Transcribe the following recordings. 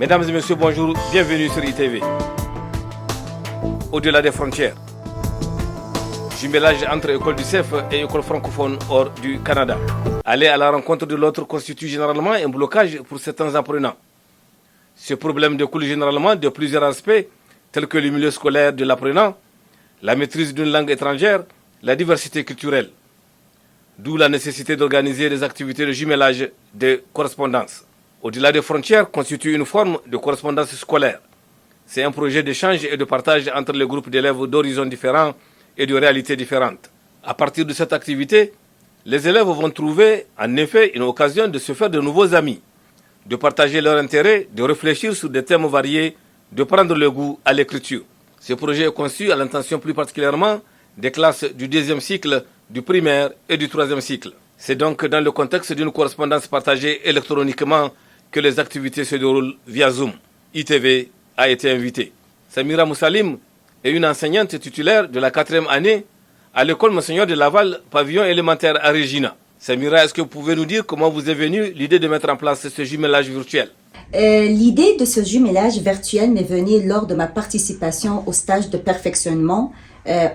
Mesdames et messieurs, bonjour, bienvenue sur ITV. Au-delà des frontières, jumelage entre école du CEF et école francophone hors du Canada. Aller à la rencontre de l'autre constitue généralement un blocage pour certains apprenants. Ce problème découle généralement de plusieurs aspects, tels que le milieu scolaire de l'apprenant, la maîtrise d'une langue étrangère, la diversité culturelle. D'où la nécessité d'organiser des activités de jumelage de correspondance. Au-delà des frontières constitue une forme de correspondance scolaire. C'est un projet d'échange et de partage entre les groupes d'élèves d'horizons différents et de réalités différentes. À partir de cette activité, les élèves vont trouver en effet une occasion de se faire de nouveaux amis, de partager leurs intérêts, de réfléchir sur des thèmes variés, de prendre le goût à l'écriture. Ce projet est conçu à l'intention plus particulièrement des classes du deuxième cycle, du primaire et du troisième cycle. C'est donc dans le contexte d'une correspondance partagée électroniquement que les activités se déroulent via Zoom. ITV a été invité. Samira Moussalim est une enseignante titulaire de la 4e année à l'école Monseigneur de Laval, pavillon élémentaire à Regina. Samira, est-ce que vous pouvez nous dire comment vous est venue l'idée de mettre en place ce jumelage virtuel? L'idée de ce jumelage virtuel m'est venue lors de ma participation au stage de perfectionnement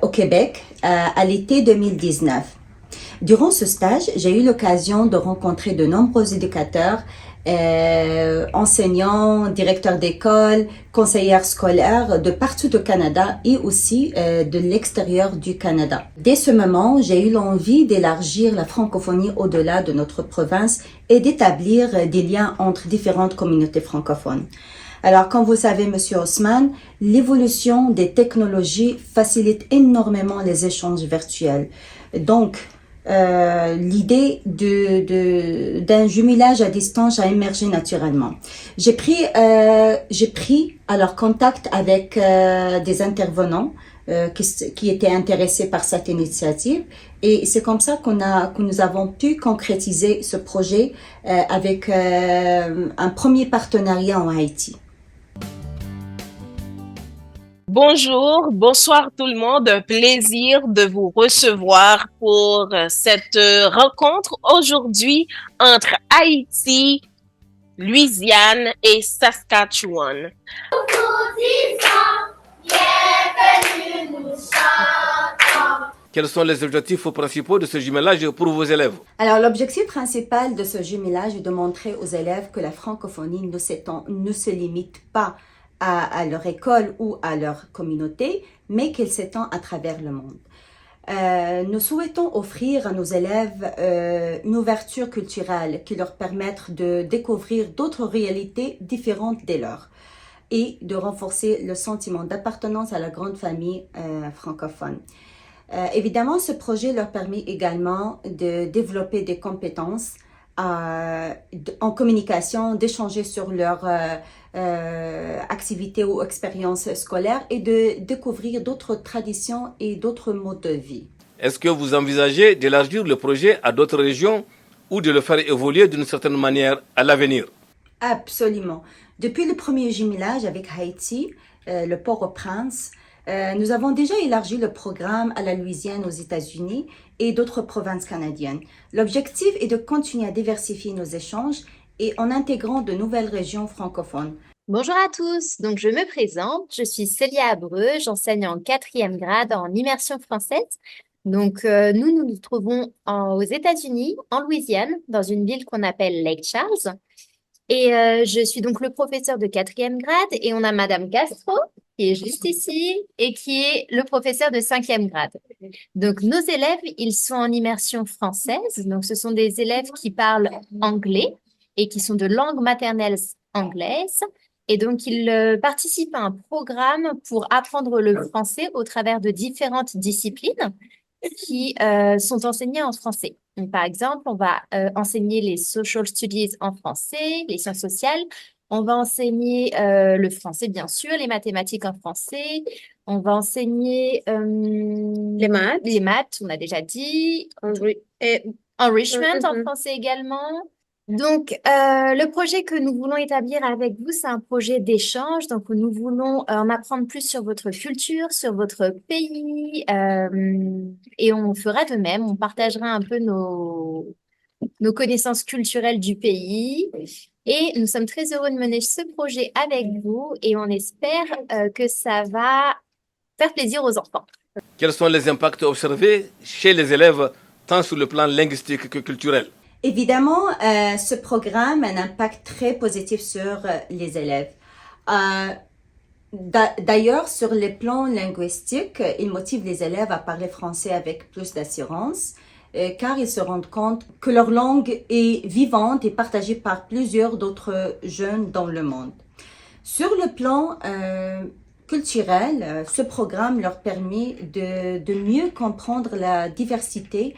au Québec à l'été 2019. Durant ce stage, j'ai eu l'occasion de rencontrer de nombreux éducateurs, enseignants, directeurs d'école, conseillères scolaires de partout au Canada et aussi de l'extérieur du Canada. Dès ce moment, j'ai eu l'envie d'élargir la francophonie au-delà de notre province et d'établir des liens entre différentes communautés francophones. Alors, comme vous savez, Monsieur Haussmann, l'évolution des technologies facilite énormément les échanges virtuels. Donc, l'idée d'un jumelage à distance a émergé naturellement. J'ai pris alors contact avec des intervenants qui étaient intéressés par cette initiative et c'est comme ça que nous avons pu concrétiser ce projet avec un premier partenariat en Haïti. Bonjour, bonsoir tout le monde. Un plaisir de vous recevoir pour cette rencontre aujourd'hui entre Haïti, Louisiane et Saskatchewan. Quels sont les objectifs principaux de ce jumelage pour vos élèves? Alors, l'objectif principal de ce jumelage est de montrer aux élèves que la francophonie ne se limite pas à leur école ou à leur communauté, mais qu'elle s'étend à travers le monde. Nous souhaitons offrir à nos élèves une ouverture culturelle qui leur permette de découvrir d'autres réalités différentes des leurs et de renforcer le sentiment d'appartenance à la grande famille francophone. Évidemment, ce projet leur permet également de développer des compétences en communication, d'échanger sur leur activités ou expériences scolaires et de découvrir d'autres traditions et d'autres modes de vie. Est-ce que vous envisagez d'élargir le projet à d'autres régions ou de le faire évoluer d'une certaine manière à l'avenir? Absolument. Depuis le premier jumelage avec Haïti, le Port-au-Prince, nous avons déjà élargi le programme à la Louisiane aux États-Unis et d'autres provinces canadiennes. L'objectif est de continuer à diversifier nos échanges et en intégrant de nouvelles régions francophones. Bonjour à tous, donc je me présente, je suis Célia Abreu, j'enseigne en 4e grade en immersion française. Donc nous nous trouvons aux États-Unis, en Louisiane, dans une ville qu'on appelle Lake Charles. Et je suis donc le professeur de 4e grade et on a Madame Castro qui est juste ici et qui est le professeur de 5e grade. Donc nos élèves, ils sont en immersion française, donc ce sont des élèves qui parlent anglais et qui sont de langue maternelle anglaise. Et donc, ils participent à un programme pour apprendre le français au travers de différentes disciplines qui sont enseignées en français. Donc, par exemple, on va enseigner les social studies en français, les sciences sociales. On va enseigner le français, bien sûr, les mathématiques en français. On va enseigner les maths. Les maths, on a déjà dit. Enrichment en français également. Donc, le projet que nous voulons établir avec vous, c'est un projet d'échange. Donc, nous voulons en apprendre plus sur votre culture, sur votre pays, et on fera de même. On partagera un peu nos connaissances culturelles du pays. Et nous sommes très heureux de mener ce projet avec vous et on espère que ça va faire plaisir aux enfants. Quels sont les impacts observés chez les élèves, tant sur le plan linguistique que culturel? Évidemment, ce programme a un impact très positif sur les élèves. D'ailleurs, sur le plan linguistique, il motive les élèves à parler français avec plus d'assurance, car ils se rendent compte que leur langue est vivante et partagée par plusieurs d'autres jeunes dans le monde. Sur le plan culturel, ce programme leur permet de mieux comprendre la diversité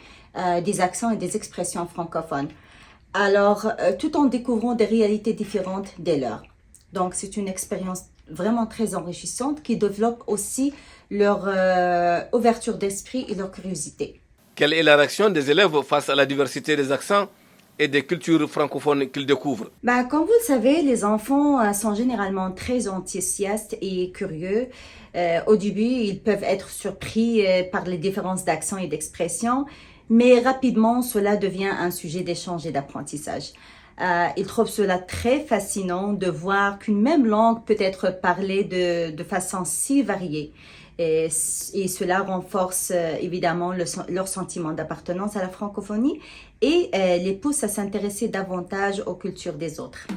des accents et des expressions francophones. Alors, tout en découvrant des réalités différentes des leurs. Donc, c'est une expérience vraiment très enrichissante qui développe aussi leur ouverture d'esprit et leur curiosité. Quelle est la réaction des élèves face à la diversité des accents et des cultures francophones qu'ils découvrent? Comme vous le savez, les enfants sont généralement très enthousiastes et curieux. Au début, ils peuvent être surpris par les différences d'accent et d'expression, mais rapidement, cela devient un sujet d'échange et d'apprentissage. Ils trouvent cela très fascinant de voir qu'une même langue peut être parlée de façon si variée. Et cela renforce évidemment leur sentiment d'appartenance à la francophonie et les pousse à s'intéresser davantage aux cultures des autres.